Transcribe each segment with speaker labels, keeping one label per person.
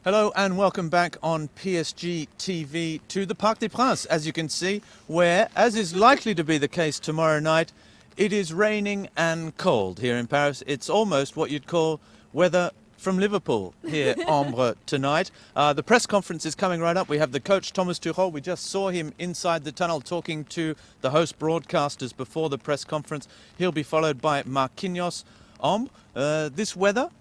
Speaker 1: Hello and welcome back on PSG TV to the Parc des Princes, as you can see, where, as is likely to be the case tomorrow night, it is raining and cold here in Paris. It's almost what you'd call weather from Liverpool here, Ambre, tonight. The press conference is coming right up. We have the coach, Thomas Tuchel. We just saw him inside the tunnel talking to the host broadcasters before the press conference. He'll be followed by Marquinhos. Ambre, this weather,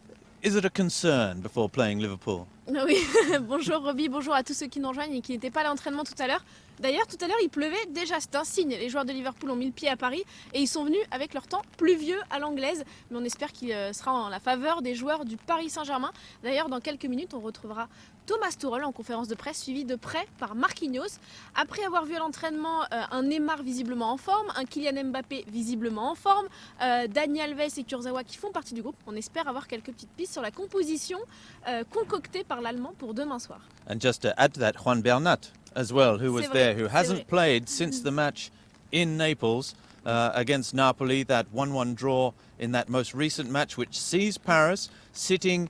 Speaker 1: is it a concern before playing Liverpool?
Speaker 2: Oui, bonjour Roby, bonjour à tous ceux qui nous rejoignent et qui n'étaient pas à l'entraînement tout à l'heure. D'ailleurs, tout à l'heure, il pleuvait déjà, c'est un signe. Les joueurs de Liverpool ont mis le pied à Paris et ils sont venus avec leur temps pluvieux à l'anglaise. Mais on espère qu'il sera en la faveur des joueurs du Paris Saint-Germain. D'ailleurs, dans quelques minutes, on retrouvera Thomas Tuchel en conférence de presse, suivi de près par Marquinhos. Après avoir vu à l'entraînement un Neymar visiblement en forme, un Kylian Mbappé visiblement en forme, Dani Alves et Kurzawa qui font partie du groupe, on espère avoir quelques petites pistes sur la composition concoctée par l'Allemand pour demain soir.
Speaker 1: And just to add to that, Juan Bernat as well, who was there, who hasn't played since the match in Naples against Napoli, that 1-1 draw in that most recent match, which sees Paris sitting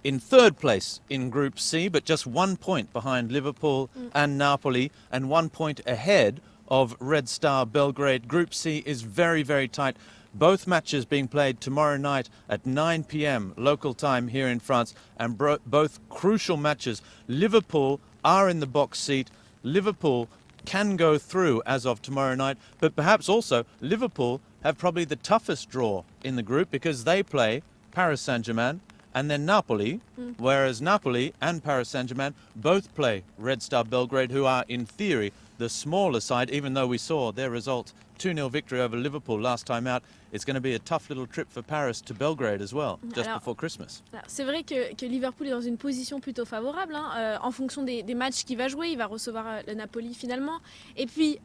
Speaker 1: in third place in Group C, but just 1 point behind Liverpool and Napoli, and 1 point ahead of Red Star Belgrade. Group C is very, very tight. Both matches being played tomorrow night at 9 p.m. local time here in France, and both crucial matches. Liverpool are in the box seat. Liverpool can go through as of tomorrow night, but perhaps also Liverpool have probably the toughest draw in the group because they play Paris Saint-Germain and then Napoli, whereas Napoli and Paris Saint-Germain both play Red Star Belgrade, who are in theory the smaller side, even though we saw their result 2-0 victory over Liverpool last time out. It's going to be a tough little trip for Paris to Belgrade as well, just before Christmas.
Speaker 2: C'est vrai que Liverpool est dans une position plutôt favorable en fonction des matchs qu'il va jouer. Il va recevoir le Napoli finalement. Et puis,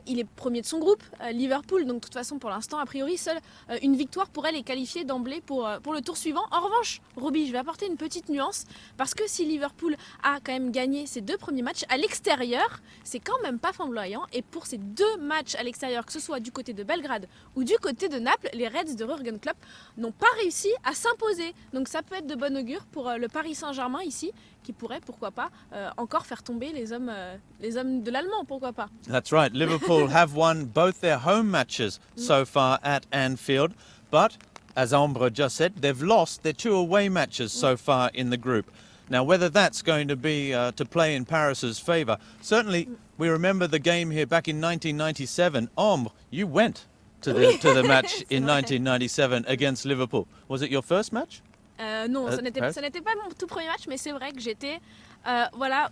Speaker 2: il est premier de son groupe, Liverpool. Donc, de toute façon, pour l'instant, a priori, seule une victoire pourrait les qualifier d'emblée pour le tour suivant. En revanche, Roby, je vais apporter une petite nuance. Parce que si Liverpool a quand même gagné ses 2 premiers matchs à l'extérieur, c'est quand même pas flamboyant. Et pour ces 2 matchs à l'extérieur, que ce soit du côté de Belgrade ou du côté de Naples, les Reds de Jürgen Klopp n'ont pas réussi à s'imposer. Donc ça peut être de bon augure pour le Paris Saint-Germain ici, qui pourrait, pourquoi pas, encore faire tomber les hommes de l'Allemand, pourquoi pas.
Speaker 1: That's right. Liverpool have won both their home matches so far at Anfield, but as Ambre just said, they've lost their 2 away matches so far in the group. Now, whether that's going to be to play in Paris's favour, certainly we remember the game here back in 1997. Ambre, you went to the match in 1997 against Liverpool. Was it your first match?
Speaker 2: Non, ça n'était pas mon tout premier match, mais c'est vrai que j'étais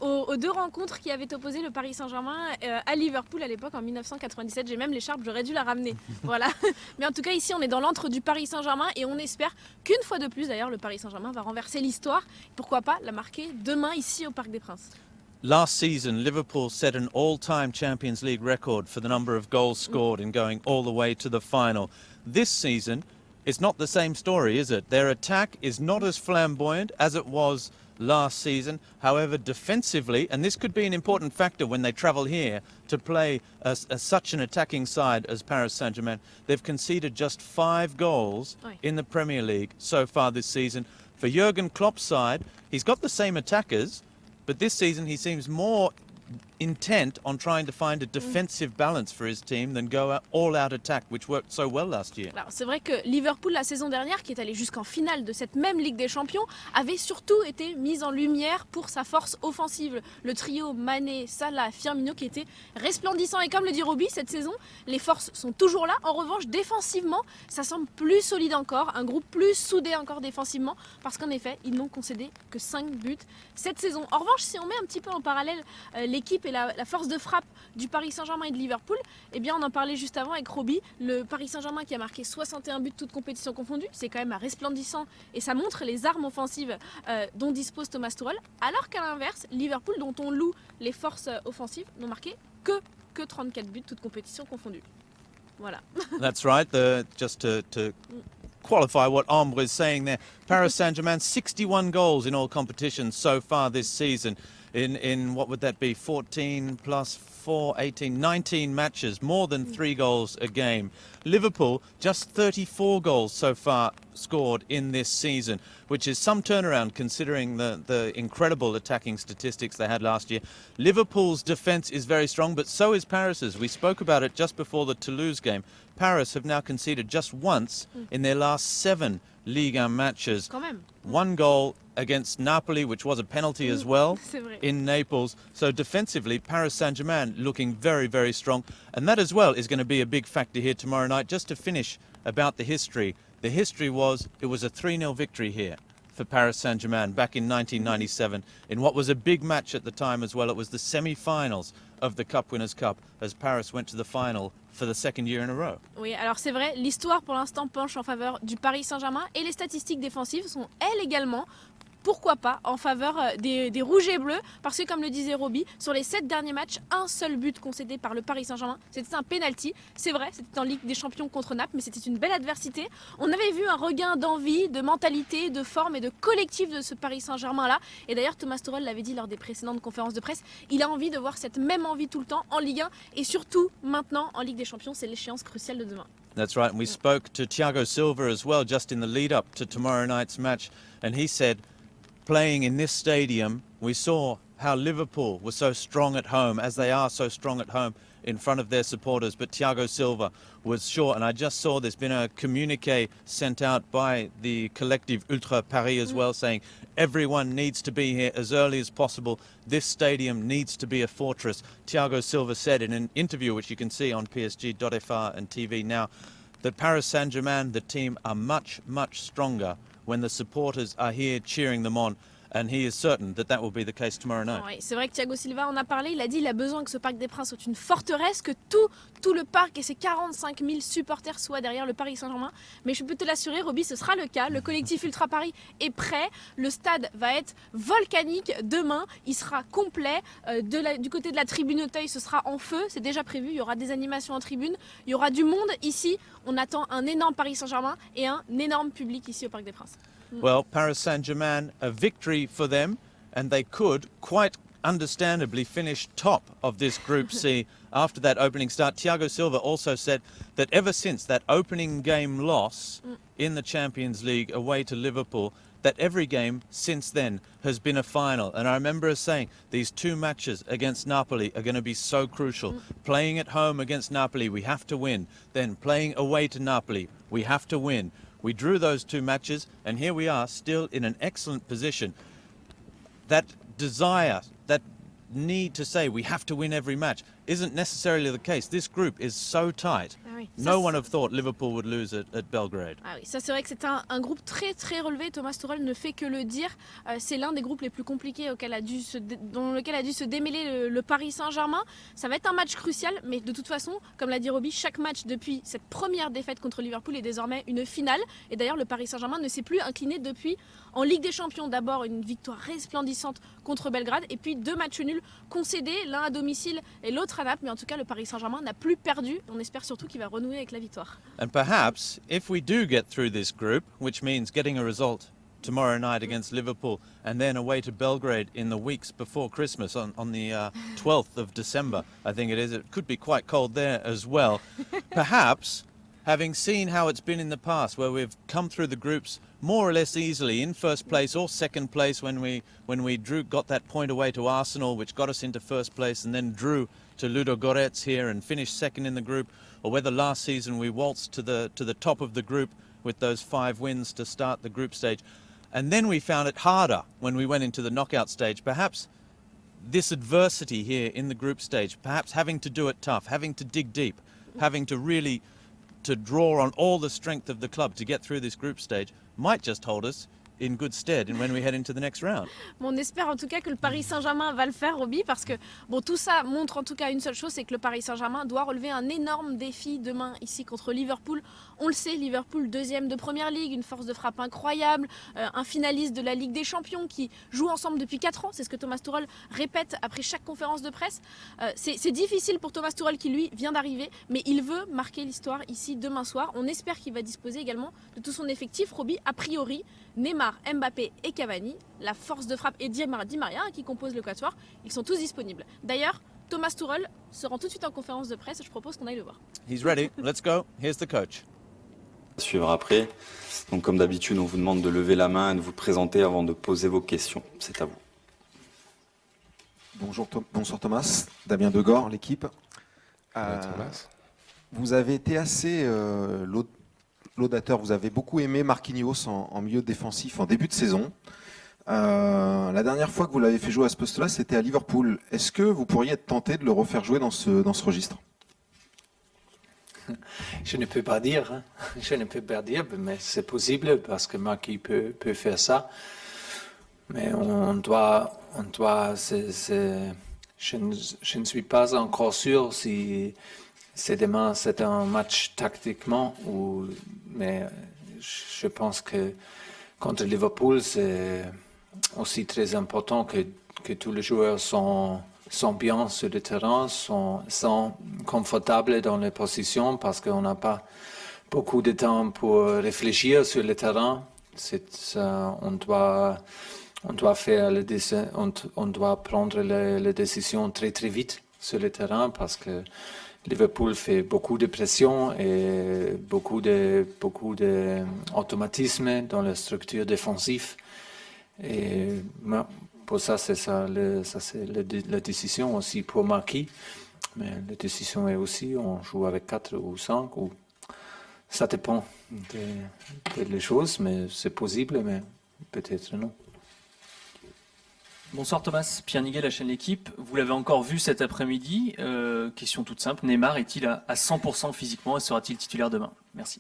Speaker 2: aux 2 rencontres qui avaient opposé le Paris Saint-Germain à Liverpool à l'époque en 1997. J'ai même l'écharpe, j'aurais dû la ramener. Voilà. Mais en tout cas, ici, on est dans l'antre du Paris Saint-Germain et on espère qu'une fois de plus, d'ailleurs, le Paris Saint-Germain va renverser l'histoire. Pourquoi pas la marquer demain ici au Parc des Princes.
Speaker 1: Last season, Liverpool set an all-time Champions League record for the number of goals scored in going all the way to the final. This season, it's not the same story, is it? Their attack is not as flamboyant as it was last season. However, defensively, and this could be an important factor when they travel here to play such an attacking side as Paris Saint-Germain, they've conceded just 5 goals in the Premier League so far this season. For Jürgen Klopp's side, he's got the same attackers, but this season he seems more intent on trying to find a defensive balance for his team than go all-out attack, which worked so well last year.
Speaker 2: Alors c'est vrai que Liverpool la saison dernière, qui est allé jusqu'en finale de cette même Ligue des Champions, avait surtout été mise en lumière pour sa force offensive. Le trio Mané, Salah, Firmino qui était resplendissant. Et comme le dit Roby, cette saison, les forces sont toujours là. En revanche, défensivement, ça semble plus solide encore, un groupe plus soudé encore défensivement, parce qu'en effet, ils n'ont concédé que 5 buts cette saison. En revanche, si on met un petit peu en parallèle l'équipe et la force de frappe du Paris Saint-Germain et de Liverpool, eh bien on en parlait juste avant avec Roby, le Paris Saint-Germain qui a marqué 61 buts toutes compétitions confondues, c'est quand même resplendissant et ça montre les armes offensives dont dispose Thomas Tuchel, alors qu'à l'inverse, Liverpool, dont on loue les forces offensives, n'ont marqué que 34 buts toutes compétitions confondues. Voilà.
Speaker 1: That's right. Just to qualify what Ambre is saying there, Paris Saint-Germain 61 goals in all competitions so far this season. in what would that be, 14 plus 4, 18, 19 matches, more than 3 goals a game. Liverpool, just 34 goals so far scored in this season, which is some turnaround considering the incredible attacking statistics they had last year. Liverpool's defence is very strong, but so is Paris's. We spoke about it just before the Toulouse game. Paris have now conceded just once in their last 7 Ligue 1 matches.
Speaker 2: Quand même.
Speaker 1: 1 goal against Napoli, which was a penalty as well in Naples. So defensively, Paris Saint-Germain looking very, very strong. And that as well is going to be a big factor here tomorrow night. Just to finish about the history. The history was, it was a 3-0 victory here for Paris Saint-Germain back in 1997 in what was a big match at the time as well. It was the semi-finals of the Cup Winners' Cup as Paris went to the final for the second year in a row.
Speaker 2: Oui, alors c'est vrai, l'histoire pour l'instant penche en faveur du Paris Saint-Germain et les statistiques défensives sont elles également, pourquoi pas, en faveur des rouges et bleus, parce que comme le disait Roby, sur les 7 derniers matchs, un seul but concédé par le Paris Saint-Germain, c'était un penalty. C'est vrai, c'était en Ligue des Champions contre Naples, mais c'était une belle adversité. On avait vu un regain d'envie, de mentalité, de forme et de collectif de ce Paris Saint-Germain-là. Et d'ailleurs, Thomas Tuchel l'avait dit lors des précédentes conférences de presse, il a envie de voir cette même envie tout le temps en Ligue 1 et surtout maintenant en Ligue des Champions, c'est l'échéance cruciale de demain.
Speaker 1: That's right, and we spoke to Thiago Silva as well just in the lead-up to tomorrow night's match, and he said, playing in this stadium, we saw how Liverpool was so strong at home, as they are so strong at home in front of their supporters. But Thiago Silva was sure, and I just saw there's been a communique sent out by the collective Ultra Paris as well, saying everyone needs to be here as early as possible. This stadium needs to be a fortress. Thiago Silva said in an interview, which you can see on PSG.fr and TV now, that Paris Saint-Germain, the team, are much, much stronger when the supporters are here cheering them on, and he is certain that that will be the case tomorrow night.
Speaker 2: Oui, c'est vrai que Thiago Silva en a parlé, il a dit qu'il a besoin que ce Parc des Princes soit une forteresse, que tout le parc et ses 45 000 supporters soient derrière le Paris Saint-Germain. Mais je peux te l'assurer, Roby, ce sera le cas. Le collectif Ultra Paris est prêt, le stade va être volcanique demain, il sera complet. Du côté de la tribune Auteuil, ce sera en feu, c'est déjà prévu, il y aura des animations en tribune, il y aura du monde ici. On attend un énorme Paris Saint-Germain et un énorme public ici au Parc des Princes.
Speaker 1: Well, Paris Saint-Germain, a victory for them, and they could quite understandably finish top of this Group C after that opening start. Thiago Silva also said that ever since that opening game loss in the Champions League away to Liverpool, that every game since then has been a final. And I remember us saying these 2 matches against Napoli are going to be so crucial. Playing at home against Napoli, we have to win. Then playing away to Napoli, we have to win. We drew those 2 matches, and here we are, still in an excellent position. That desire, that need to say we have to win every match isn't necessarily the case. This group is so tight. No one have thought Liverpool would lose at Belgrade.
Speaker 2: Ah oui, ça c'est vrai que c'est un groupe très très relevé. Thomas Tuchel ne fait que le dire. C'est l'un des groupes les plus compliqués dans lequel a dû se démêler le Paris Saint-Germain. Ça va être un match crucial, mais de toute façon, comme l'a dit Roby, chaque match depuis cette première défaite contre Liverpool est désormais une finale. Et d'ailleurs, le Paris Saint-Germain ne s'est plus incliné depuis en Ligue des Champions. D'abord une victoire resplendissante contre Belgrade, et puis 2 matchs nuls concédés, l'un à domicile et l'autre à Naples. Mais en tout cas, le Paris Saint-Germain n'a plus perdu. On espère surtout qu'il va renouer avec la victoire.
Speaker 1: And perhaps if we do get through this group, which means getting a result tomorrow night against Liverpool and then away to Belgrade in the weeks before Christmas on the 12th of December, I think it is. It could be quite cold there as well. Perhaps, having seen how it's been in the past, where we've come through the groups more or less easily in first place or second place when we got that point away to Arsenal, which got us into first place, and then drew to Ludogorets here and finished second in the group, or whether last season we waltzed to the top of the group with those 5 wins to start the group stage, and then we found it harder when we went into the knockout stage. Perhaps this adversity here in the group stage, perhaps having to do it tough, having to dig deep, having to really to draw on all the strength of the club to get through this group stage, might just hold us in good stead and when we head into the next round.
Speaker 2: Bon, on espère en tout cas que le Paris Saint-Germain va le faire, Roby, parce que bon, tout ça montre en tout cas une seule chose, c'est que le Paris Saint-Germain doit relever un énorme défi demain ici contre Liverpool. On le sait, Liverpool 2e de Première Ligue, une force de frappe incroyable, un finaliste de la Ligue des Champions qui joue ensemble depuis 4 ans, c'est ce que Thomas Tuchel répète après chaque conférence de presse. C'est difficile pour Thomas Tuchel qui lui vient d'arriver, mais il veut marquer l'histoire ici demain soir. On espère qu'il va disposer également de tout son effectif, Roby. A priori, Neymar Neymar, Mbappé et Cavani, la force de frappe et Di Maria qui composent le quatuor, ils sont tous disponibles. D'ailleurs, Thomas Tuchel se rend tout de suite en conférence de presse et je propose qu'on aille le voir.
Speaker 1: He's ready. Let's go. Here's the coach.
Speaker 3: Suivre après. Donc comme d'habitude, on vous demande de lever la main et de vous présenter avant de poser vos questions. C'est à vous.
Speaker 4: Bonsoir Thomas, Damien Degor, l'équipe.
Speaker 5: Thomas.
Speaker 4: Vous avez été assez laudateur, vous avez beaucoup aimé Marquinhos en milieu défensif en début de saison. La dernière fois que vous l'avez fait jouer à ce poste-là, c'était à Liverpool. Est-ce que vous pourriez être tenté de le refaire jouer dans ce registre?
Speaker 6: Je ne peux pas dire, hein. Je ne peux pas dire, mais c'est possible parce que Marquis peut faire ça. Mais je ne suis pas encore sûr si demain c'est un match tactiquement mais je pense que contre Liverpool c'est aussi très important que tous les joueurs sont bien sur le terrain, sont confortables dans les positions parce qu'on n'a pas beaucoup de temps pour réfléchir sur le terrain. On doit prendre les décisions très très vite sur le terrain parce que Liverpool fait beaucoup de pression et beaucoup d'automatisme dans la structure défensive. Et pour ça, c'est la décision aussi pour Marquis. Mais la décision est aussi, on joue avec 4 ou 5. Ça dépend des choses, mais c'est possible, mais peut-être non.
Speaker 7: Bonsoir Thomas, Pierre Niguet, la chaîne L'équipe. Vous l'avez encore vu cet après-midi. Question toute simple, Neymar est-il à 100% physiquement et sera-t-il titulaire demain? Merci.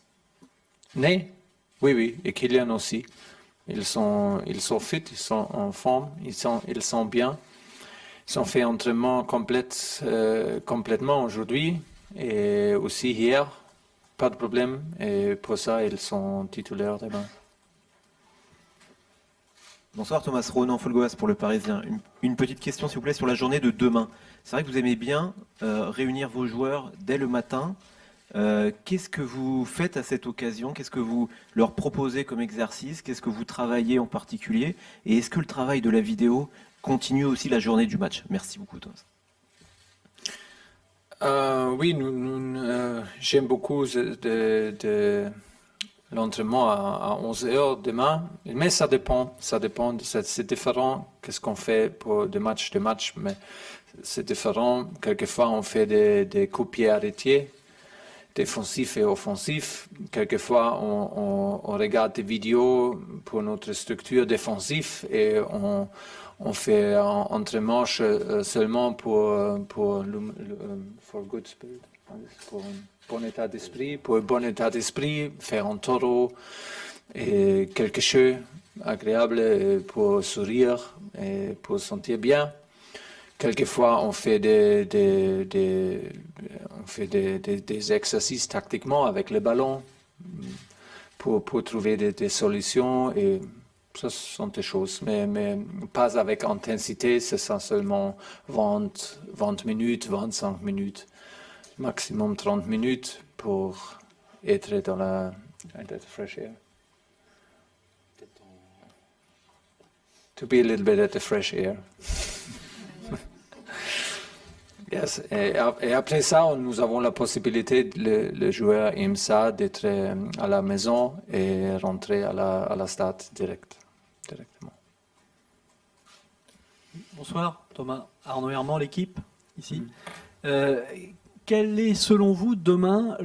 Speaker 6: Oui, et Kylian aussi. Ils sont fit, ils sont en forme, ils sont bien. Ils ont fait entraînement complètement aujourd'hui et aussi hier. Pas de problème et pour ça, ils sont titulaires demain.
Speaker 8: Bonsoir Thomas, Ronan Folgoas pour le Parisien. Une petite question s'il vous plaît sur la journée de demain. C'est vrai que vous aimez bien réunir vos joueurs dès le matin. Qu'est-ce que vous faites à cette occasion? Qu'est-ce que vous leur proposez comme exercice? Qu'est-ce que vous travaillez en particulier? Et est-ce que le travail de la vidéo continue aussi la journée du match? Merci beaucoup Thomas.
Speaker 6: Oui, j'aime beaucoup l'entraînement à 11h demain, mais ça dépend, c'est différent qu'est-ce qu'on fait pour de match, mais c'est différent. Quelquefois, on fait des coups de pied arrêtés, défensifs et offensifs. Quelquefois, on regarde des vidéos pour notre structure défensive et on fait un entraînement seulement pour good spirit, pour bon état d'esprit, faire un taureau et quelque chose agréable pour sourire et pour se sentir bien. Quelquefois, on fait des exercices tactiquement avec le ballon pour trouver des solutions et ça sont des choses, mais pas avec intensité, c'est ça seulement 20 minutes, 25 minutes. Maximum 30 minutes pour être dans la fresh air. To be a little bit at the fresh air. Yes. Et après ça, nous avons la possibilité, le joueur aime ça, d'être à la maison et rentrer à la stade directement.
Speaker 7: Bonsoir Thomas, Arnaud Herman, l'équipe, ici. Quel est, selon vous, demain,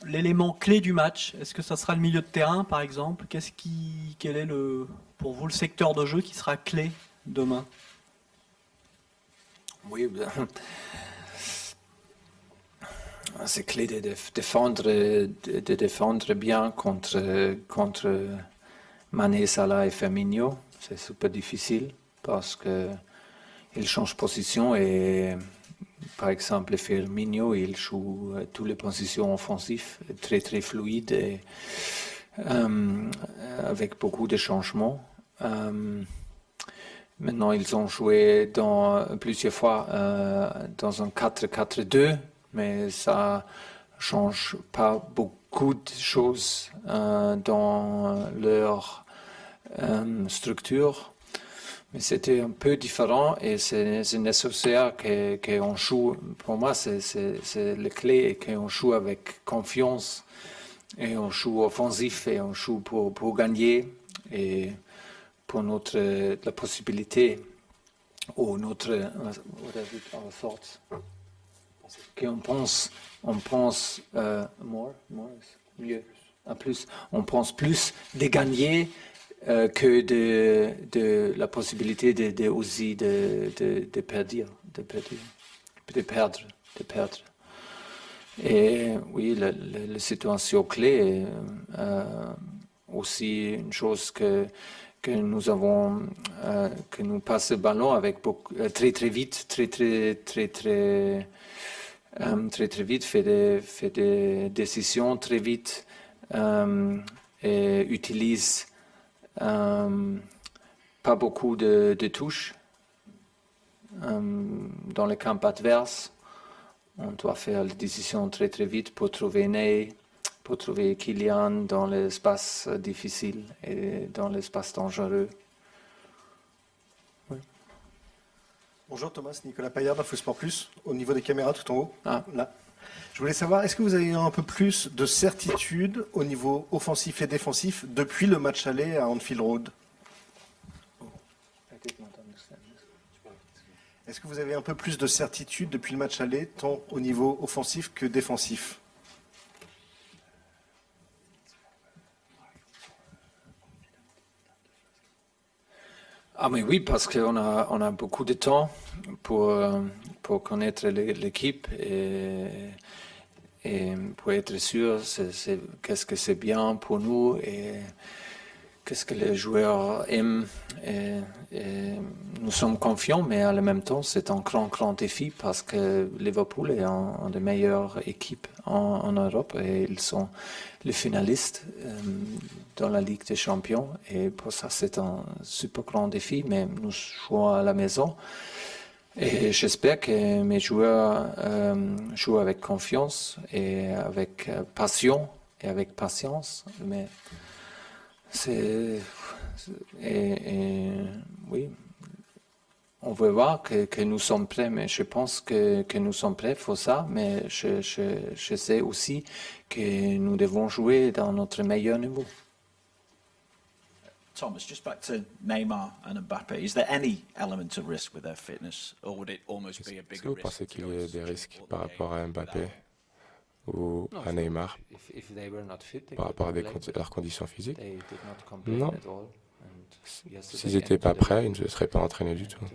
Speaker 7: l'élément clé du match? Est-ce que ça sera le milieu de terrain, par exemple? Quel est, pour vous, le secteur de jeu qui sera clé demain?
Speaker 6: Oui, c'est clé de défendre bien contre Mané, Salah et Firmino. C'est super difficile parce qu'ils changent position et... Par exemple, Firmino, il joue toutes les positions offensives, très très fluide et avec beaucoup de changements. Maintenant, ils ont joué plusieurs fois dans un 4-4-2, mais ça change pas beaucoup de choses dans leur structure. Mais c'était un peu différent et c'est nécessaire qu'on joue. Pour moi, c'est la clé et qu'on joue avec confiance et on joue offensif et on joue pour gagner et pour la possibilité ou notre force. Qu'on pense mieux, plus. On pense plus de gagner que de la possibilité aussi de perdre. Et oui, la situation clé est aussi une chose que nous avons, que nous passons le ballon avec très vite, très vite, fait des décisions très vite et utilise pas beaucoup de touches dans le camp adverse. On doit faire les décisions très vite pour trouver Ney, pour trouver Kylian dans l'espace difficile et dans l'espace dangereux. Oui.
Speaker 9: Bonjour Thomas, Nicolas Paillard d'Info Sport Plus, au niveau des caméras tout en haut.
Speaker 6: Ah.
Speaker 9: Là. Je voulais savoir, est-ce que vous avez eu un peu plus de certitude au niveau offensif et défensif depuis le match aller à Anfield Road? Est-ce que vous avez un peu plus de certitude depuis le match aller, tant au niveau offensif que défensif?
Speaker 6: Ah mais oui, parce qu'on a beaucoup de temps pour connaître l'équipe et pour être sûr qu'est-ce que c'est bien pour nous et qu'est-ce que les joueurs aiment. Et nous sommes confiants, mais en même temps, c'est un grand défi parce que Liverpool est une des meilleures équipes en Europe et ils sont les finalistes dans la Ligue des Champions. Et pour ça, c'est un super grand défi, mais nous jouons à la maison. Et j'espère que mes joueurs jouent avec confiance et avec passion et avec patience. Mais oui, on veut voir que nous sommes prêts, mais je pense que nous sommes prêts pour ça, mais je sais aussi que nous devons jouer dans notre meilleur niveau.
Speaker 10: Thomas, just back to Neymar and Mbappe, is there any element of risk with their fitness, or would it almost be a
Speaker 5: Est-ce
Speaker 10: bigger
Speaker 5: que vous
Speaker 10: risk?
Speaker 5: pensez qu'il y a des risques par rapport à Mbappé ou à Neymar par rapport à leurs conditions physiques? Non. S'ils n'étaient pas prêts, ils ne se seraient pas entraînés du tout,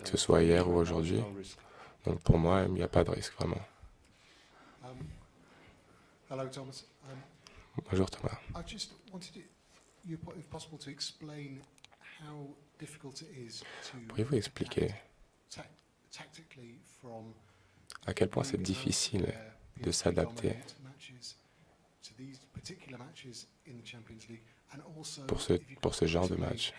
Speaker 5: que ce soit hier ou aujourd'hui. Donc pour moi, il n'y a pas de risque vraiment.
Speaker 11: Hello, Thomas.
Speaker 5: Bonjour Thomas.
Speaker 11: I just wanted to, if possible, to explain how difficult it is to
Speaker 5: Pourriez-vous expliquer
Speaker 11: tactically from
Speaker 5: à quel point c'est difficile de s'adapter pour ce genre de match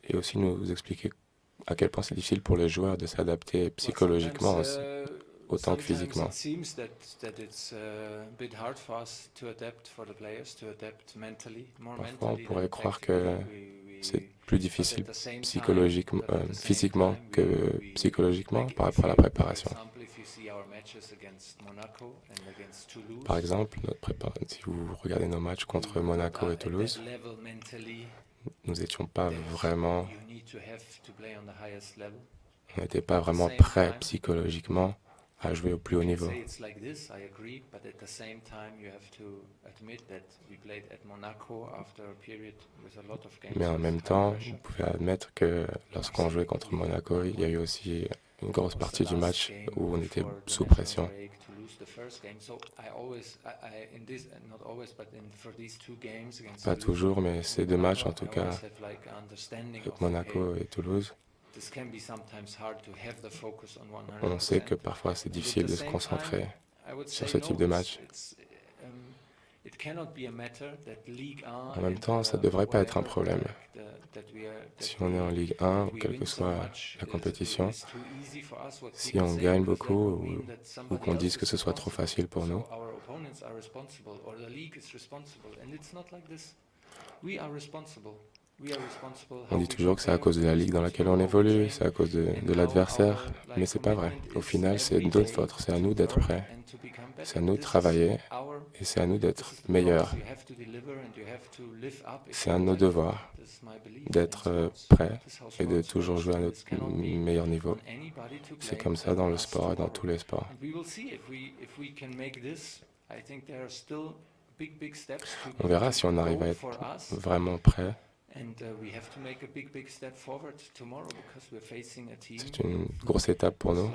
Speaker 5: et aussi nous expliquer à quel point c'est difficile pour les joueurs de s'adapter psychologiquement aussi, autant que physiquement. Parfois, on pourrait croire que c'est plus difficile physiquement que psychologiquement par rapport à la préparation. Par exemple, si vous regardez nos matchs contre Monaco et Toulouse, nous n'étions pas vraiment, on n'était pas vraiment prêts psychologiquement à jouer au plus haut niveau. Mais en même temps, vous pouvez admettre que lorsqu'on jouait contre Monaco, il y a eu aussi une grosse partie du match où on était sous pression. Pas toujours, mais ces deux matchs en tout cas, avec Monaco et Toulouse, on sait que parfois c'est difficile de se concentrer sur ce type de match. En même temps, ça ne devrait pas être un problème. Si on est en Ligue 1, ou quelle que soit la compétition, si on gagne beaucoup ou qu'on dise que ce soit trop facile pour nous, on dit toujours que c'est à cause de la ligue dans laquelle on évolue, c'est à cause de l'adversaire, mais c'est pas vrai. Au final, c'est notre faute, c'est à nous d'être prêts, c'est à nous de travailler et c'est à nous d'être meilleurs. C'est un de nos devoirs d'être prêts et de toujours jouer à notre meilleur niveau. C'est comme ça dans le sport et dans tous les sports. On verra si on arrive à être vraiment prêt. C'est une grosse étape pour nous.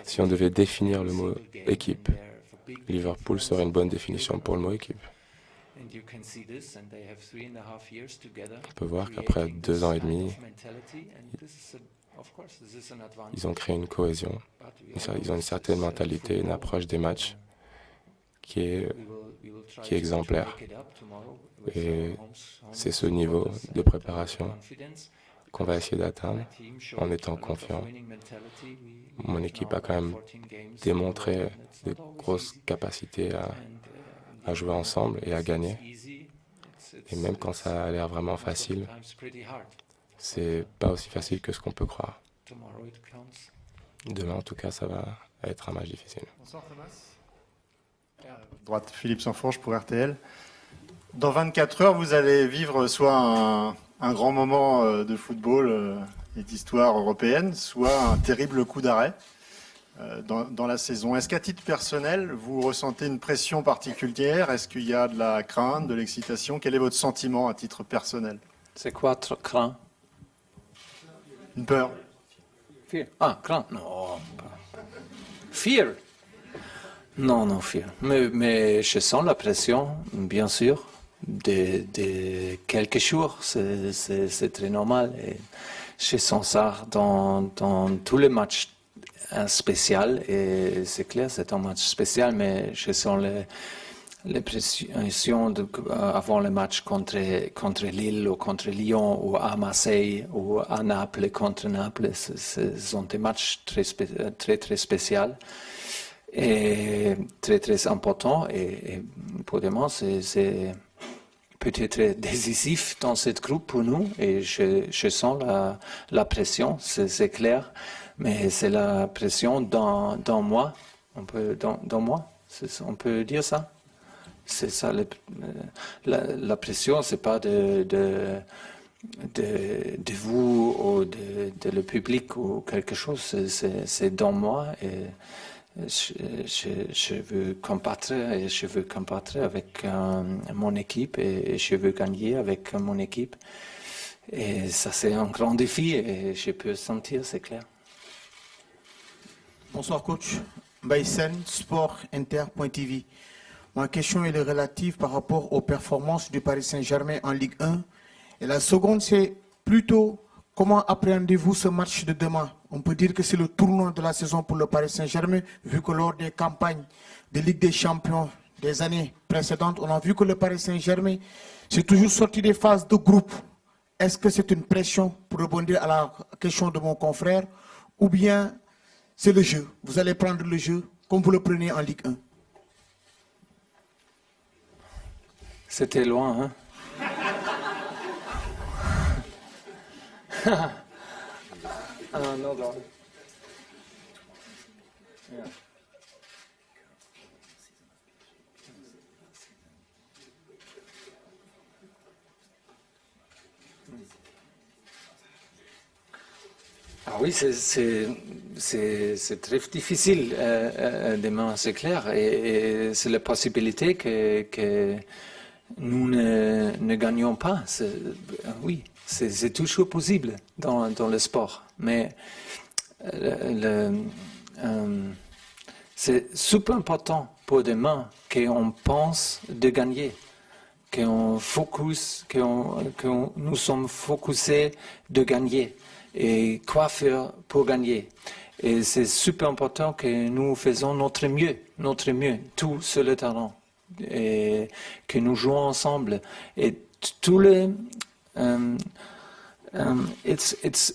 Speaker 5: Si on devait définir le mot équipe, Liverpool serait une bonne définition pour le mot équipe. On peut voir qu'après 2 ans et demi, ils ont créé une cohésion, ils ont une certaine mentalité, une approche des matchs qui est exemplaire. Et c'est ce niveau de préparation qu'on va essayer d'atteindre en étant confiant. Mon équipe a quand même démontré de grosses capacités à jouer ensemble et à gagner. Et même quand ça a l'air vraiment facile, c'est pas aussi facile que ce qu'on peut croire. Demain, en tout cas, ça va être un match difficile.
Speaker 12: Bonsoir Thomas. Droite Philippe Sanfourche pour RTL. Dans 24 heures, vous allez vivre soit un grand moment de football et d'histoire européenne, soit un terrible coup d'arrêt dans la saison. Est-ce qu'à titre personnel, vous ressentez une pression particulière? Est-ce qu'il y a de la crainte, de l'excitation? Quel est votre sentiment à titre personnel?
Speaker 6: C'est quoi crainte?
Speaker 12: Une peur?
Speaker 6: Fear. Ah, crainte? Non. Fear? Non, fear. Mais je sens la pression, bien sûr, de quelques jours. C'est très normal. Et je sens ça dans tous les matchs spéciaux. Et c'est clair, c'est un match spécial, mais je sens les pressions avant le match contre Lille ou contre Lyon ou à Marseille ou à Naples contre Naples. Ce sont des matchs très spéciaux et très importants. Et pour moi, c'est peut-être décisif dans cette groupe pour nous. Et je sens la pression, c'est clair. Mais c'est la pression dans moi. Dans moi, on peut dire ça. C'est ça, la pression, c'est pas de vous ou de le public ou quelque chose, c'est dans moi et je veux combattre et je veux combattre avec mon équipe et je veux gagner avec mon équipe et ça c'est un grand défi et je peux sentir, c'est clair.
Speaker 13: Bonsoir coach, Baysen, Sport Inter.tv. Ma question est relative par rapport aux performances du Paris Saint-Germain en Ligue 1. Et la seconde, c'est plutôt comment appréhendez-vous ce match de demain? On peut dire que c'est le tournant de la saison pour le Paris Saint-Germain, vu que lors des campagnes de Ligue des Champions des années précédentes, on a vu que le Paris Saint-Germain s'est toujours sorti des phases de groupe. Est-ce que c'est une pression pour rebondir à la question de mon confrère ou bien c'est le jeu? Vous allez prendre le jeu comme vous le prenez en Ligue 1.
Speaker 6: C'était loin, hein? No, no. Yeah. Ah oui, c'est très difficile demain, c'est clair. Et c'est la possibilité que nous ne gagnons pas. Oui, c'est toujours possible dans le sport. Mais c'est super important pour demain qu'on pense de gagner. nous sommes focusés de gagner et quoi faire pour gagner. Et c'est super important que nous faisons notre mieux, tout sur le terrain, et que nous jouons ensemble. Et tous les, it's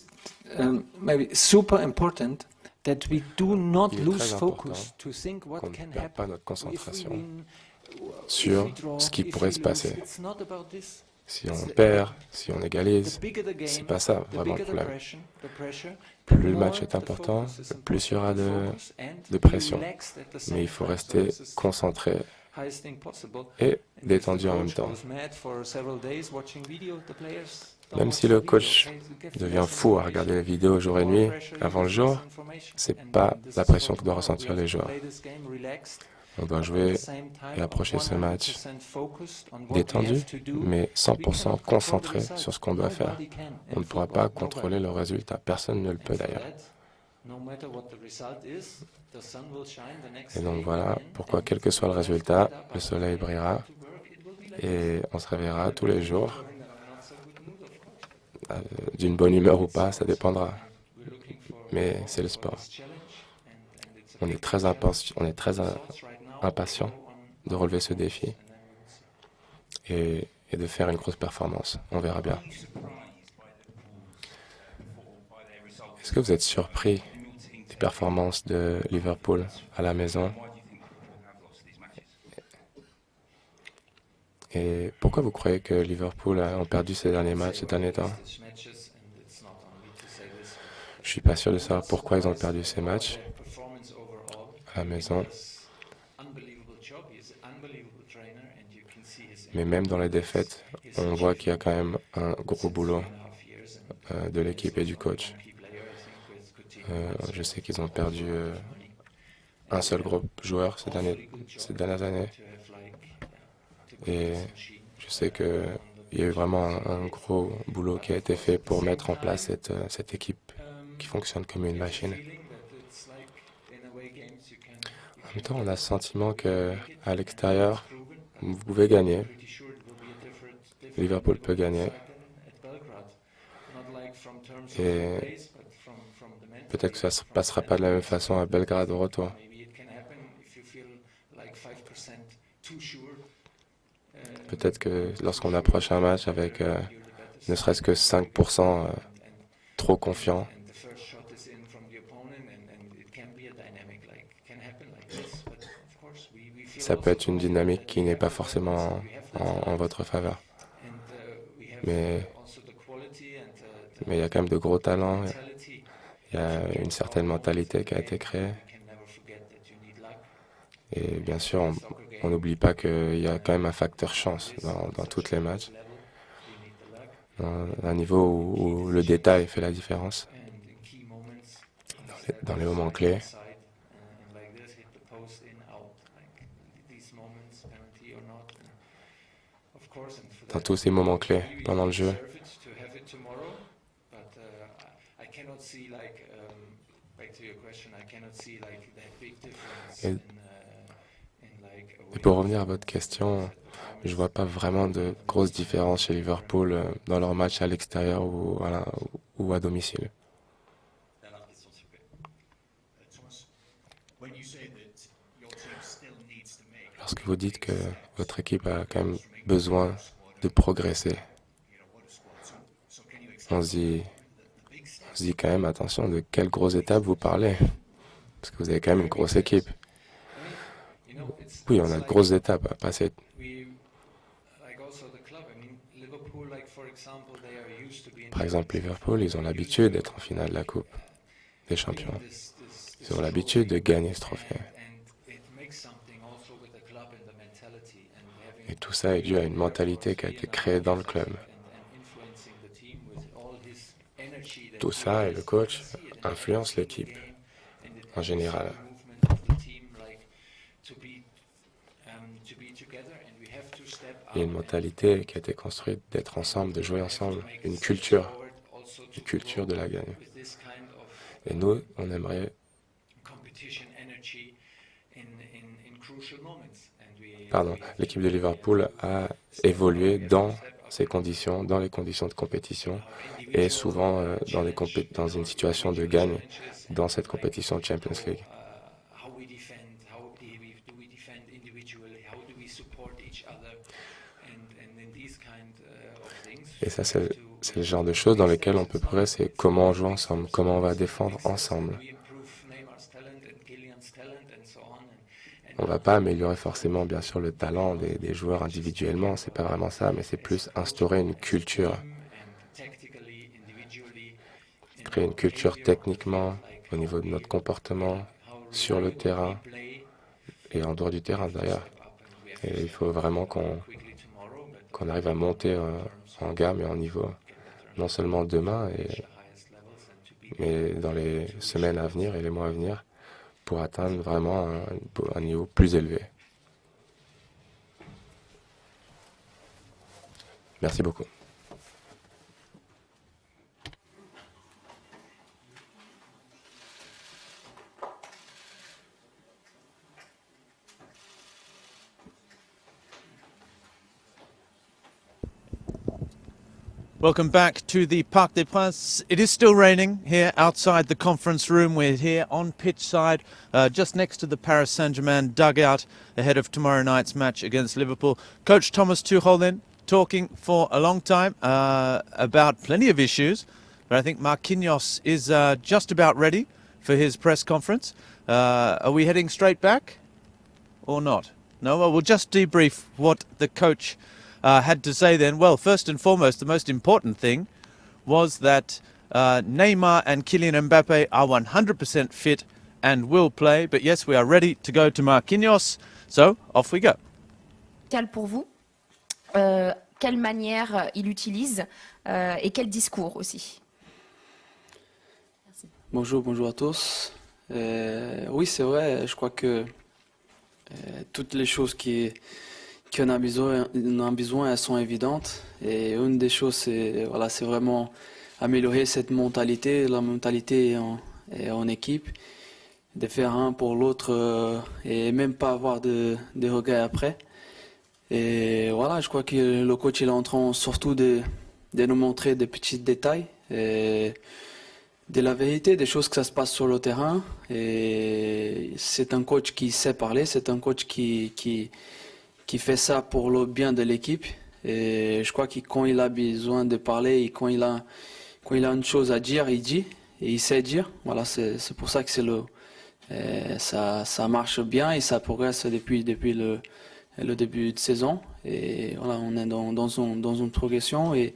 Speaker 6: maybe super important that we do not lose focus to think what
Speaker 5: qu'on
Speaker 6: can
Speaker 5: ne perd pas
Speaker 6: happen
Speaker 5: notre concentration
Speaker 6: if we win,
Speaker 5: sur
Speaker 6: if we draw,
Speaker 5: ce qui
Speaker 6: if
Speaker 5: pourrait
Speaker 6: we
Speaker 5: se
Speaker 6: lose.
Speaker 5: passer.
Speaker 6: It's not about this.
Speaker 5: Si
Speaker 6: It's
Speaker 5: on
Speaker 6: the-
Speaker 5: perd, si on égalise,
Speaker 6: the bigger the game,
Speaker 5: c'est pas ça
Speaker 6: the
Speaker 5: vraiment le
Speaker 6: bigger the
Speaker 5: problème.
Speaker 6: pressure, the
Speaker 5: Plus le
Speaker 6: more
Speaker 5: match est
Speaker 6: the
Speaker 5: important,
Speaker 6: focus is
Speaker 5: plus il y aura
Speaker 6: important, focus and
Speaker 5: de
Speaker 6: be
Speaker 5: pression.
Speaker 6: relaxed at the same
Speaker 5: Mais il faut
Speaker 6: time.
Speaker 5: rester
Speaker 6: So this is
Speaker 5: concentré
Speaker 6: highest thing possible.
Speaker 5: et
Speaker 6: And if the
Speaker 5: détendu en même
Speaker 6: coach
Speaker 5: temps.
Speaker 6: goes mad for several days watching video, the players don't
Speaker 5: Même
Speaker 6: watch
Speaker 5: si
Speaker 6: the
Speaker 5: le
Speaker 6: video,
Speaker 5: coach
Speaker 6: okay? You give
Speaker 5: devient
Speaker 6: less
Speaker 5: fou à regarder les vidéos jour et
Speaker 6: more
Speaker 5: nuit
Speaker 6: pressure, you
Speaker 5: avant le
Speaker 6: give
Speaker 5: jour,
Speaker 6: less information.
Speaker 5: c'est
Speaker 6: And
Speaker 5: pas
Speaker 6: this
Speaker 5: la
Speaker 6: is for
Speaker 5: pression que doivent
Speaker 6: tomorrow. We
Speaker 5: ressentir
Speaker 6: have
Speaker 5: les
Speaker 6: to
Speaker 5: joueurs.
Speaker 6: play this game relaxed,
Speaker 5: On doit
Speaker 6: but at
Speaker 5: jouer
Speaker 6: the same time,
Speaker 5: et approcher ce match
Speaker 6: 100% focused on what we
Speaker 5: détendu,
Speaker 6: have to do.
Speaker 5: mais
Speaker 6: We
Speaker 5: 100%
Speaker 6: cannot control the
Speaker 5: concentré
Speaker 6: result.
Speaker 5: sur ce qu'on doit faire.
Speaker 6: Nobody can.
Speaker 5: On
Speaker 6: In
Speaker 5: ne pourra
Speaker 6: football,
Speaker 5: pas contrôler le résultat. Personne ne le peut
Speaker 6: And for
Speaker 5: d'ailleurs.
Speaker 6: that, no matter what the result is, the sun will shine the next
Speaker 5: Et donc
Speaker 6: day
Speaker 5: voilà
Speaker 6: again,
Speaker 5: pourquoi,
Speaker 6: and
Speaker 5: quel que soit le
Speaker 6: we have to
Speaker 5: résultat,
Speaker 6: get up
Speaker 5: le
Speaker 6: at
Speaker 5: soleil
Speaker 6: 8
Speaker 5: brillera
Speaker 6: to work. It will be like
Speaker 5: et on se réveillera tous les jours.
Speaker 6: this. Not so good mood, of course.
Speaker 5: D'une bonne humeur ou pas, ça dépendra.
Speaker 6: We're looking for
Speaker 5: Mais c'est le sport.
Speaker 6: this challenge, and it's a
Speaker 5: On
Speaker 6: big
Speaker 5: est très
Speaker 6: challenge.
Speaker 5: impatient de relever ce défi et de faire une grosse performance. On verra bien. Est-ce que vous êtes surpris des performances de Liverpool à la maison? Et pourquoi vous croyez que Liverpool ont perdu ces derniers matchs, ces derniers temps? Je suis pas sûr de savoir pourquoi ils ont perdu ces matchs à la maison. Mais même dans les défaites, on voit qu'il y a quand même un gros boulot de l'équipe et du coach. Je sais qu'ils ont perdu un seul gros joueur ces dernières années. Et je sais qu'il y a eu vraiment un gros boulot qui a été fait pour mettre en place cette équipe qui fonctionne comme une machine. En même temps, on a le sentiment qu'à l'extérieur, vous pouvez gagner. Liverpool peut gagner. Et peut-être que ça ne se passera pas de la même façon à Belgrade au retour. Peut-être que lorsqu'on approche un match avec ne serait-ce que 5% trop confiant, ça peut être une dynamique qui n'est pas forcément en votre faveur. Mais il y a quand même de gros talents, il y a une certaine mentalité qui a été créée. Et bien sûr, on n'oublie pas qu'il y a quand même un facteur chance dans tous les matchs, dans un niveau où le détail fait la différence, dans les moments clés. Dans tous ces moments clés pendant le jeu. Et pour revenir à votre question, je ne vois pas vraiment de grosses différences chez Liverpool dans leurs matchs à l'extérieur ou à domicile. Lorsque vous dites que votre équipe a quand même besoin de progresser, on se dit quand même, attention, de quelle grosse étape vous parlez? Parce que vous avez quand même une grosse équipe. Oui, on a de grosses étapes à passer. Par exemple, Liverpool, ils ont l'habitude d'être en finale de la Coupe des Champions. Ils ont l'habitude de gagner ce trophée. Et tout ça est dû à une mentalité qui a été créée dans le club. Tout ça et le coach influencent l'équipe en général. Il y a une mentalité qui a été construite d'être ensemble, de jouer ensemble, une culture de la gagne. Et nous, on aimerait l'équipe de Liverpool a évolué dans ces conditions, dans les conditions de compétition et souvent dans une situation de gagne dans cette compétition Champions League. Et ça, c'est le genre de choses dans lesquelles on peut progresser. Comment on joue ensemble, comment on va défendre ensemble. On ne va pas améliorer forcément, bien sûr, le talent des joueurs individuellement, c'est pas vraiment ça, mais c'est plus instaurer une culture. Créer une culture techniquement, au niveau de notre comportement, sur le terrain et en dehors du terrain d'ailleurs. Et il faut vraiment qu'on arrive à monter en gamme et en niveau, non seulement demain, mais dans les semaines à venir et les mois à venir, pour atteindre vraiment un niveau plus élevé. Merci beaucoup.
Speaker 1: Welcome back to the Parc des Princes. It is still raining here outside the conference room. We're here on pitch side, just next to the Paris Saint-Germain dugout ahead of tomorrow night's match against Liverpool. Coach Thomas Tuchel then talking for a long time about plenty of issues, but I think Marquinhos is just about ready for his press conference. Are we heading straight back or not? No, well, we'll just debrief what the coach had to say then. Well, first and foremost, the most important thing was that Neymar and Kylian Mbappe are 100% fit and will play. But yes, we are ready to go to Marquinhos. So, off we go.
Speaker 14: Pour vous, quelle manière il utilise et quel discours aussi?
Speaker 15: Bonjour à tous. Oui, c'est vrai, je crois que toutes les choses qu'on a besoin, elles sont évidentes. Et une des choses, c'est vraiment améliorer cette mentalité, la mentalité en équipe, de faire un pour l'autre et même pas avoir de regrets après. Et voilà, je crois que le coach il est en train surtout de nous montrer des petits détails, et de la vérité, des choses que ça se passe sur le terrain. Et c'est un coach qui sait parler, c'est un coach qui fait ça pour le bien de l'équipe. Et je crois que quand il a besoin de parler et quand il a une chose à dire, il dit et il sait dire. Voilà, c'est pour ça que ça marche bien et ça progresse depuis le début de saison. Et voilà, on est dans une progression et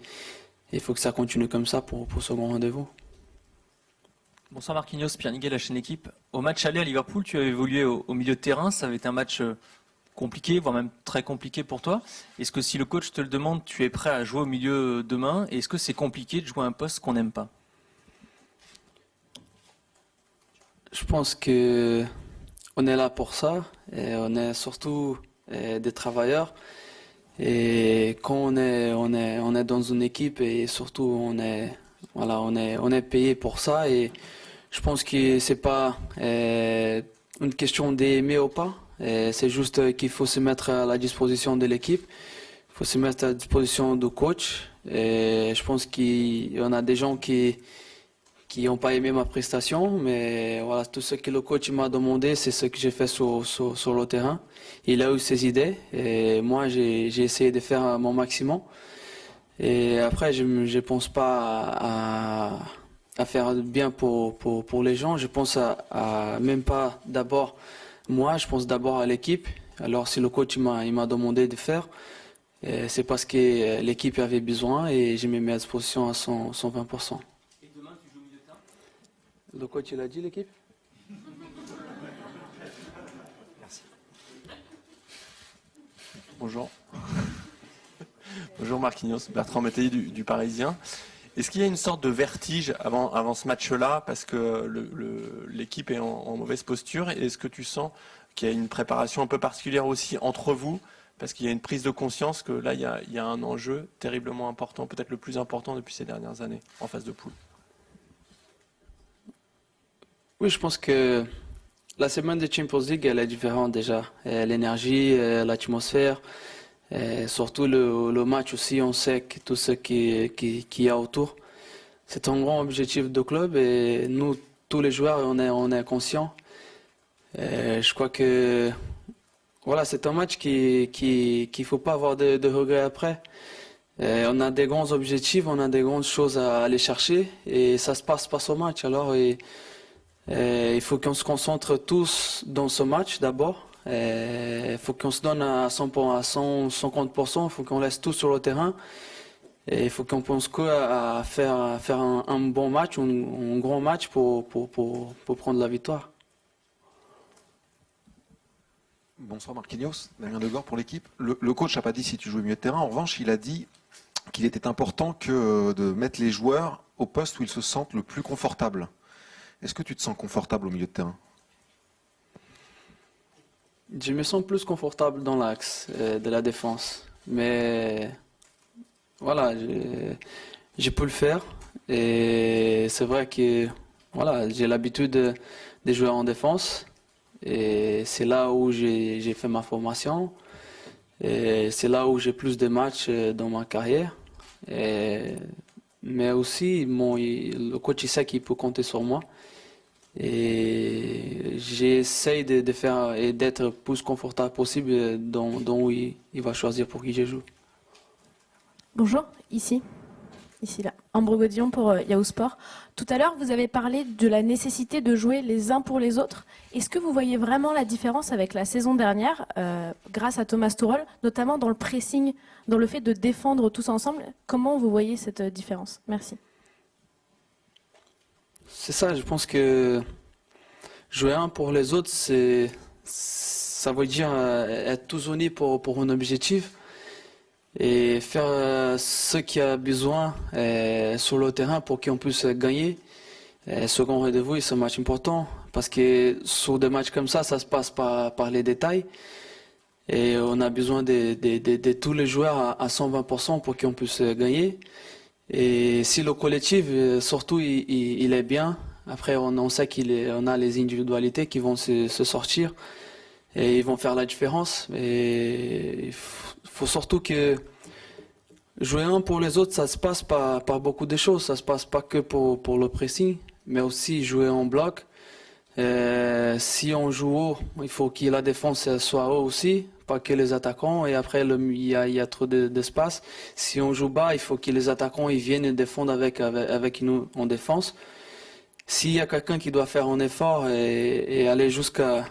Speaker 15: il faut que ça continue comme ça pour ce grand rendez-vous.
Speaker 7: Bonsoir Marquinhos, Pierre Niguet, la chaîne Équipe. Au match aller à Liverpool, tu as évolué au milieu de terrain. Ça avait été un match compliqué, voire même très compliqué pour toi. Est-ce que si le coach te le demande, tu es prêt à jouer au milieu demain? Et est-ce que c'est compliqué de jouer un poste qu'on n'aime pas?
Speaker 15: Je pense que on est là pour ça. Et on est surtout des travailleurs. Et quand on est dans une équipe et surtout on est payé pour ça. Et je pense que c'est pas une question d'aimer ou pas. C'est juste qu'il faut se mettre à la disposition de l'équipe, il faut se mettre à la disposition du coach. Et je pense qu'il y en a des gens qui n'ont pas aimé ma prestation, mais voilà, tout ce que le coach m'a demandé, c'est ce que j'ai fait sur le terrain. Il a eu ses idées et moi j'ai essayé de faire mon maximum. Et après, je ne pense pas à faire bien pour les gens, je pense à même pas d'abord. Moi, je pense d'abord à l'équipe. Alors, si le coach il m'a demandé de faire, c'est parce que l'équipe avait besoin et je me mets à disposition à 120%.
Speaker 7: Et demain, tu joues au milieu de terrain?
Speaker 15: Le coach, il a dit l'équipe?
Speaker 8: Merci.
Speaker 16: Bonjour. Bonjour Marquinhos, Bertrand Métayer du Parisien. Est-ce qu'il y a une sorte de vertige avant ce match-là parce que l'équipe est en mauvaise posture? Et est-ce que tu sens qu'il y a une préparation un peu particulière aussi entre vous parce qu'il y a une prise de conscience que là, il y a un enjeu terriblement important, peut-être le plus important depuis ces dernières années, en phase de poule?
Speaker 15: Oui, je pense que La semaine de Champions League, elle est différente déjà. L'énergie, l'atmosphère, surtout le match aussi, on sait que tout ce qui y a autour. C'est un grand objectif de club et nous, tous les joueurs, on est conscients. Je crois que voilà, c'est un match qu'il faut pas avoir de regrets après. On a des grands objectifs, on a des grandes choses à aller chercher et ça se passe pas au match. Alors il faut qu'on se concentre tous dans ce match d'abord. Il faut qu'on se donne à 150%, il faut qu'on laisse tout sur le terrain. Et il faut qu'on pense à faire un bon match, un grand match pour prendre la victoire.
Speaker 4: Bonsoir Marquinhos, Damien Degor pour l'équipe. Le coach n'a pas dit si tu jouais mieux de terrain. En revanche, il a dit qu'il était important de mettre les joueurs au poste où ils se sentent le plus confortables. Est-ce que tu te sens confortable au milieu de terrain?
Speaker 15: Je me sens plus confortable dans l'axe de la défense. Mais voilà, je peux le faire. Et c'est vrai que voilà, j'ai l'habitude de jouer en défense. Et c'est là où j'ai fait ma formation. Et c'est là où j'ai plus de matchs dans ma carrière. Mais aussi, le coach il sait qu'il peut compter sur moi. Et j'essaie de faire et d'être le plus confortable possible dans où il va choisir pour qui je joue.
Speaker 2: Bonjour, ici là, Ambre Godillon pour Yahoo Sport. Tout à l'heure, vous avez parlé de la nécessité de jouer les uns pour les autres. Est-ce que vous voyez vraiment la différence avec la saison dernière, grâce à Thomas Tuchel, notamment dans le pressing, dans le fait de défendre tous ensemble? Comment vous voyez cette différence? Merci.
Speaker 15: C'est ça, je pense que jouer un pour les autres, ça veut dire être tous unis pour un objectif. Et faire ce qu'il y a besoin sur le terrain pour qu'on puisse gagner. Ce grand rendez-vous, c'est un match important parce que sur des matchs comme ça se passe par les détails. Et on a besoin de tous les joueurs à 120% pour qu'on puisse gagner. Et si le collectif, surtout, il est bien, après on sait qu'on a les individualités qui vont se sortir et ils vont faire la différence. Et il faut surtout que jouer un pour les autres, ça se passe par beaucoup de choses. Ça se passe pas que pour le pressing, mais aussi jouer en bloc. Si on joue haut, il faut que la défense soit haut aussi, pas que les attaquants. Et après, il y a trop d'espace. Si on joue bas, il faut que les attaquants ils viennent défendre avec nous en défense. S'il y a quelqu'un qui doit faire un effort et aller jusqu'au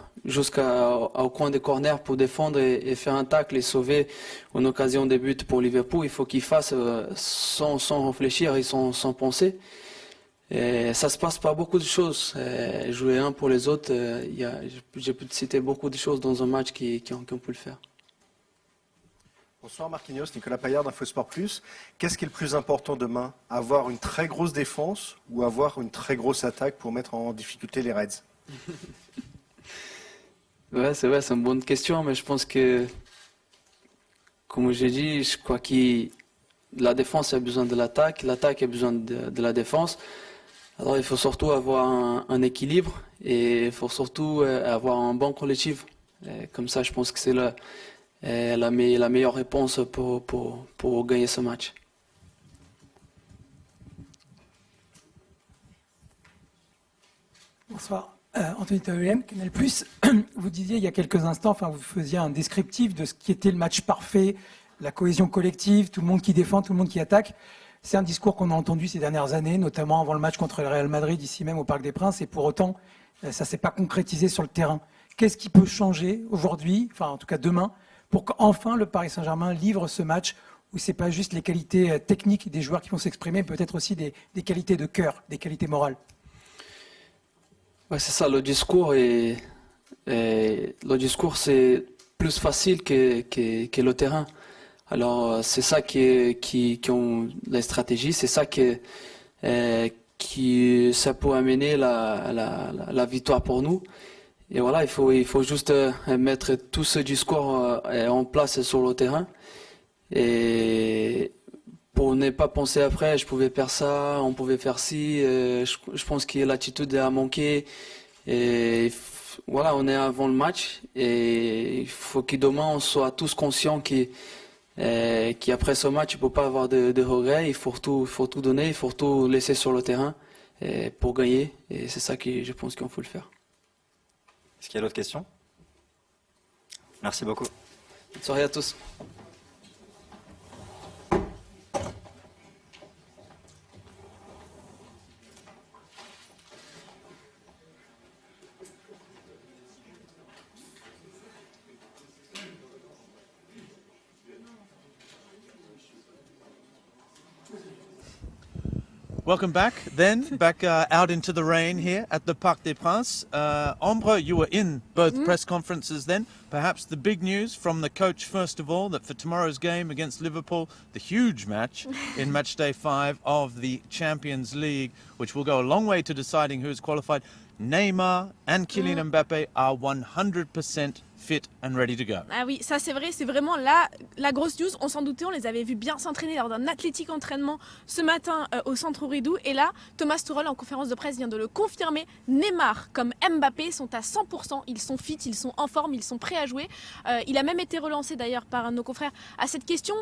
Speaker 15: coin des corners pour défendre et faire un tacle et sauver une occasion de but pour Liverpool, il faut qu'il fasse sans réfléchir et sans penser. Et ça se passe par beaucoup de choses. Jouer un pour les autres, j'ai pu citer beaucoup de choses dans un match qui ont pu le faire.
Speaker 9: Bonsoir Marquinhos, Nicolas Paillard d'Infosport Plus. Qu'est-ce qui est le plus important demain? Avoir une très grosse défense ou avoir une très grosse attaque pour mettre en difficulté les Reds?
Speaker 15: Ouais, c'est vrai, c'est une bonne question, mais je pense que, comme j'ai dit, je crois que la défense a besoin de l'attaque a besoin de la défense. Alors il faut surtout avoir un équilibre et il faut surtout avoir un bon collectif. Et comme ça, je pense que c'est la meilleure réponse pour gagner ce match.
Speaker 17: Bonsoir, Anthony Taolem, Canal+. Vous disiez il y a quelques instants, enfin vous faisiez un descriptif de ce qui était le match parfait, la cohésion collective, tout le monde qui défend, tout le monde qui attaque. C'est un discours qu'on a entendu ces dernières années, notamment avant le match contre le Real Madrid, ici même au Parc des Princes, et pour autant, ça ne s'est pas concrétisé sur le terrain. Qu'est-ce qui peut changer aujourd'hui, enfin en tout cas demain, pour qu'enfin le Paris Saint-Germain livre ce match où ce n'est pas juste les qualités techniques des joueurs qui vont s'exprimer, peut-être aussi des qualités de cœur, des qualités morales?
Speaker 15: Ouais, c'est ça, le discours c'est plus facile que le terrain. Alors c'est ça qui ont les stratégies, c'est ça qui ça peut amener la victoire pour nous. Et voilà, il faut juste mettre tout ce discours en place sur le terrain. Et pour ne pas penser après, je pouvais faire ça, on pouvait faire ci. Je pense que l'attitude a manqué. Et voilà, on est avant le match et il faut que demain on soit tous conscients qu'après ce match, il ne faut pas avoir de regrets, il faut tout donner, il faut tout laisser sur le terrain pour gagner. Et c'est ça que je pense qu'il faut le faire.
Speaker 18: Est-ce qu'il y a d'autres questions? Merci beaucoup.
Speaker 15: Bonne soirée à tous.
Speaker 1: Welcome back, out into the rain here at the Parc des Princes. Ombre, you were in both press conferences then. Perhaps the big news from the coach, first of all, that for tomorrow's game against Liverpool, the huge match in match day 5 of the Champions League, which will go a long way to deciding who is qualified, Neymar and Kylian Mbappé are 100% fit and ready to go.
Speaker 2: Ah oui, ça c'est vrai, c'est vraiment la grosse news. On s'en doutait, on les avait vus bien s'entraîner lors d'un athlétique entraînement ce matin au centre Ridou. Et là, Thomas Tuchel en conférence de presse vient de le confirmer. Neymar comme Mbappé sont à 100%, ils sont fit, ils sont en forme, ils sont prêts à jouer. Il a même été relancé d'ailleurs par un de nos confrères à cette question,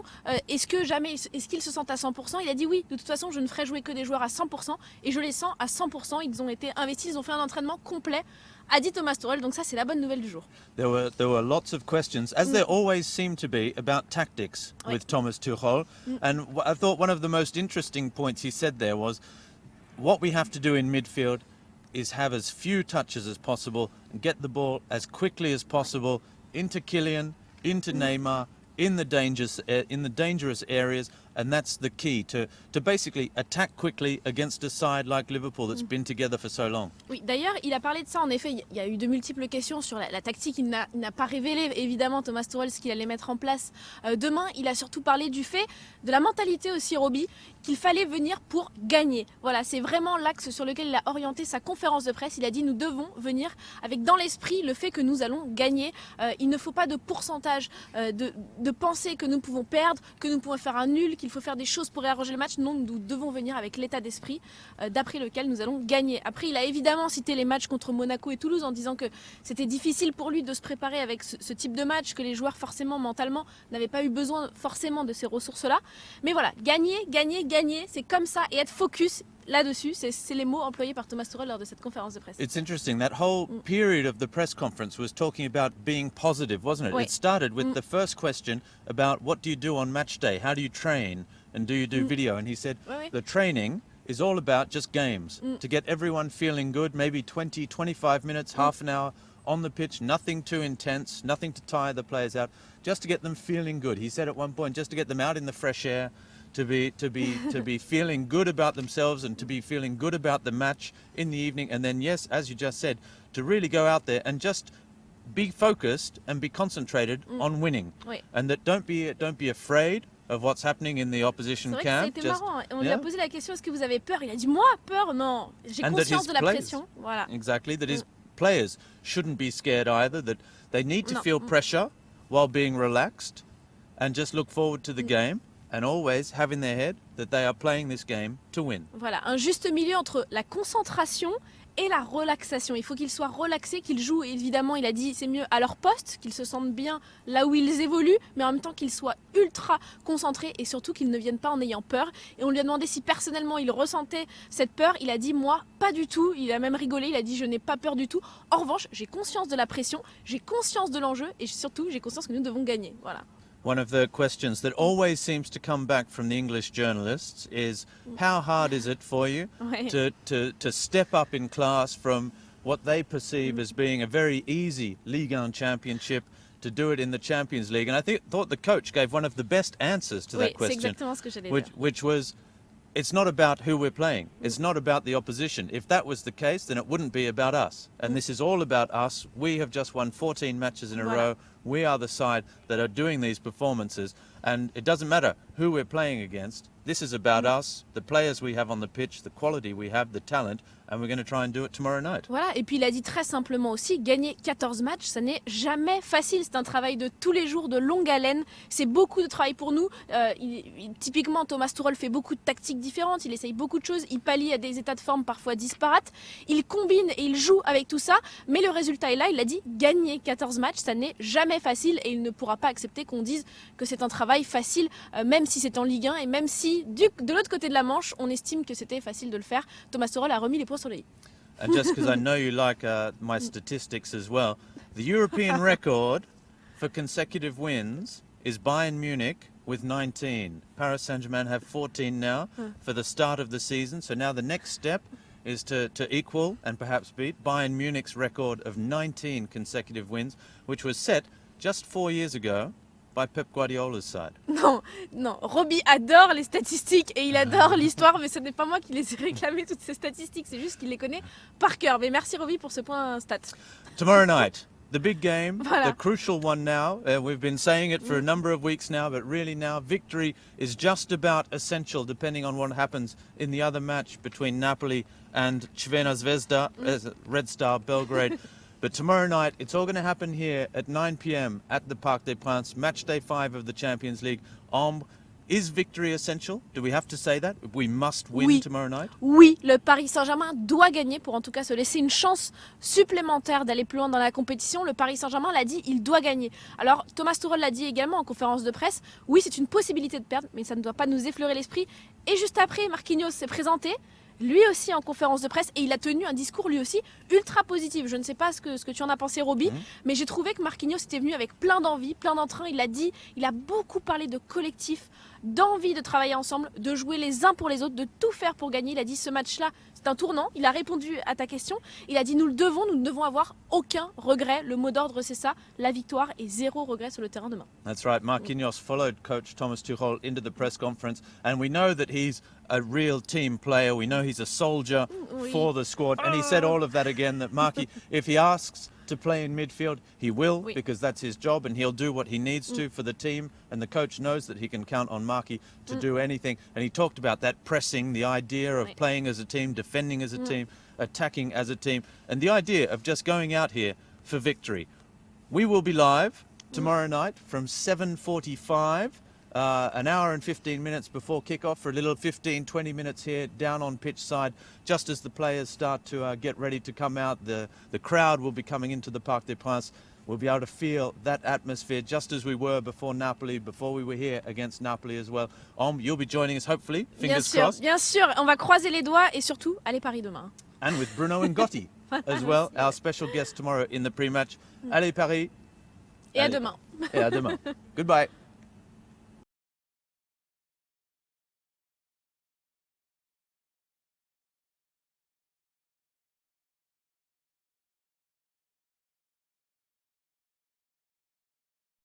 Speaker 2: est-ce qu'ils se sentent à 100%? Il a dit oui, de toute façon je ne ferai jouer que des joueurs à 100% et je les sens à 100%. Ils ont été investis, ils ont fait un entraînement complet, a dit Thomas Tuchel, donc ça c'est la bonne nouvelle du jour.
Speaker 1: There were lots of questions, as there always seem to be, about tactics with Thomas Tuchel. And I thought one of the most interesting points he said there was, what we have to do in midfield is have as few touches as possible and get the ball as quickly as possible into Kylian, into Neymar, in the dangerous areas, and that's the key to basically attack quickly against a side like Liverpool that's been together for so long.
Speaker 2: Oui, d'ailleurs, il a parlé de ça. En effet, il y a eu de multiples questions sur la tactique. Il n'a pas révélé, évidemment, Thomas Tuchel, ce qu'il allait mettre en place demain. Il a surtout parlé du fait, de la mentalité aussi, Roby, qu'il fallait venir pour gagner. Voilà, c'est vraiment l'axe sur lequel il a orienté sa conférence de presse. Il a dit, nous devons venir avec dans l'esprit le fait que nous allons gagner. Il ne faut pas de pourcentage de penser que nous pouvons perdre, que nous pouvons faire un nul, qu'il faut faire des choses pour réarranger le match. Non, nous devons venir avec l'état d'esprit d'après lequel nous allons gagner. Après, il a évidemment cité les matchs contre Monaco et Toulouse en disant que c'était difficile pour lui de se préparer avec ce type de match, que les joueurs forcément mentalement n'avaient pas eu besoin forcément de ces ressources-là. Mais voilà, gagner, gagner, gagner, c'est comme ça, et être focus là-dessus, c'est les mots employés par Thomas Tuchel lors de cette conférence de presse.
Speaker 1: It's interesting, that whole period of the press conference was talking about being positive, wasn't it?
Speaker 2: Oui.
Speaker 1: It started with the first question about what do you do on match day? How do you train? And do you do video? And he said the training is all about just games, to get everyone feeling good, maybe 20, 25 minutes, half an hour on the pitch, nothing too intense, nothing to tire the players out, just to get them feeling good. He said at one point, just to get them out in the fresh air, to be feeling good about themselves and to be feeling good about the match in the evening. And then, yes, as you just said, to really go out there and just be focused and be concentrated on winning.
Speaker 2: Oui.
Speaker 1: And that don't be afraid of what's happening in the opposition
Speaker 2: C'est vrai
Speaker 1: camp.
Speaker 2: que c'était marrant. On lui a posé la question, est-ce que vous avez peur? Il a dit, moi, peur, non. J'ai conscience de la pression. Voilà.
Speaker 1: Exactly, that his players shouldn't be scared either, that they need to feel pressure while being relaxed and just look forward to the game and always have in their head that they are playing this game to win.
Speaker 2: Voilà, un juste milieu entre la concentration et la relaxation. Il faut qu'ils soient relaxés, qu'ils jouent, évidemment, il a dit, c'est mieux à leur poste, qu'ils se sentent bien là où ils évoluent, mais en même temps qu'ils soient ultra concentrés et surtout qu'ils ne viennent pas en ayant peur. Et on lui a demandé si personnellement il ressentait cette peur. Il a dit, moi, pas du tout. Il a même rigolé, il a dit, je n'ai pas peur du tout. En revanche, j'ai conscience de la pression, j'ai conscience de l'enjeu et surtout, j'ai conscience que nous devons gagner. Voilà.
Speaker 1: One of the questions that always seems to come back from the English journalists is, how hard is it for you to step up in class from what they perceive as being a very easy Ligue 1 championship to do it in the Champions League? And I thought the coach gave one of the best answers to that question, which was, it's not about who we're playing. It's not about the opposition. If that was the case, then it wouldn't be about us. And this is all about us. We have just won 14 matches in a row. We are the side that are doing these performances, and it doesn't matter who we're playing against. This is about us, the players we have on the pitch, the quality we have, the talent, and we're going to try and do it tomorrow night.
Speaker 2: Voilà, et puis il a dit très simplement aussi, gagner 14 matchs, ça n'est jamais facile. C'est un travail de tous les jours, de longue haleine. C'est beaucoup de travail pour nous. Typiquement, Thomas Tuchel fait beaucoup de tactiques différentes. Il essaye beaucoup de choses. Il pallie à des états de forme parfois disparates. Il combine et il joue avec tout ça. Mais le résultat est là. Il a dit, gagner 14 matchs, ça n'est jamais facile. Et il ne pourra pas accepter qu'on dise que c'est un travail facile, même si c'est en Ligue 1 et même si de l'autre côté de la Manche, on estime que c'était facile de le faire. Thomas Tuchel a remis les points sur les i.
Speaker 1: And just because I know you like my statistics as well, the European record for consecutive wins is Bayern Munich with 19. Paris Saint-Germain have 14 now for the start of the season. So now the next step is to equal and perhaps beat Bayern Munich's record of 19 consecutive wins, which was set just 4 years ago by Pep Guardiola's side.
Speaker 2: Non, non, Robbie adore les statistiques et il adore l'histoire, mais ce n'est pas moi qui les ai réclamées, toutes ces statistiques, c'est juste qu'il les connaît par cœur. Mais merci Robbie pour ce point stat.
Speaker 1: Tomorrow night, the big game,
Speaker 2: Voilà.
Speaker 1: the crucial one now. We've been saying it for a number of weeks now, but really now victory is just about essential depending on what happens in the other match between Napoli and Crvena Zvezda, Red Star Belgrade. But tomorrow night, it's all going to happen here at 9 p.m. at the Parc des Princes, match day 5 of the Champions League. Is victory essential? Do we have to say that? We must win tomorrow night?
Speaker 2: Oui, le Paris Saint-Germain doit gagner pour en tout cas se laisser une chance supplémentaire d'aller plus loin dans la compétition. Le Paris Saint-Germain l'a dit, il doit gagner. Alors Thomas Tuchel l'a dit également en conférence de presse, oui c'est une possibilité de perdre, mais ça ne doit pas nous effleurer l'esprit. Et juste après, Marquinhos s'est présenté, lui aussi en conférence de presse, et il a tenu un discours lui aussi ultra positif. Je ne sais pas ce que tu en as pensé Robbie, mais j'ai trouvé que Marquinhos était venu avec plein d'envie, plein d'entrain. Il a dit, il a beaucoup parlé de collectif, d'envie de travailler ensemble, de jouer les uns pour les autres, de tout faire pour gagner. Il a dit ce match-là, c'est un tournant. Il a répondu à ta question. Il a dit nous ne devons avoir aucun regret. Le mot d'ordre c'est ça, la victoire et 0 regret sur le terrain demain.
Speaker 1: That's right. Marquinhos followed coach Thomas Tuchel into the press conference, and we know that he's a real team player. We know he's a soldier for the squad, and he said all of that again, that Marquis, if he asks to play in midfield, he will, because that's his job, and he'll do what he needs to for the team, and the coach knows that he can count on Marquis to do anything. And he talked about that pressing, the idea of playing as a team, defending as a team, attacking as a team, and the idea of just going out here for victory. We will be live tomorrow night from 7:45. An hour and 15 minutes before kick-off for a little 15-20 minutes here down on pitch side, just as the players start to get ready to come out. The crowd will be coming into the Parc des Princes. We'll be able to feel that atmosphere just as we were before Napoli, before we were here against Napoli as well. You'll be joining us hopefully, fingers crossed.
Speaker 2: Bien sûr, on va croiser les doigts et surtout, allez Paris demain.
Speaker 1: And with Bruno Ngotti as well, our special guest tomorrow in the pre-match. Allez Paris.
Speaker 2: Et à demain.
Speaker 1: Et à demain. Goodbye.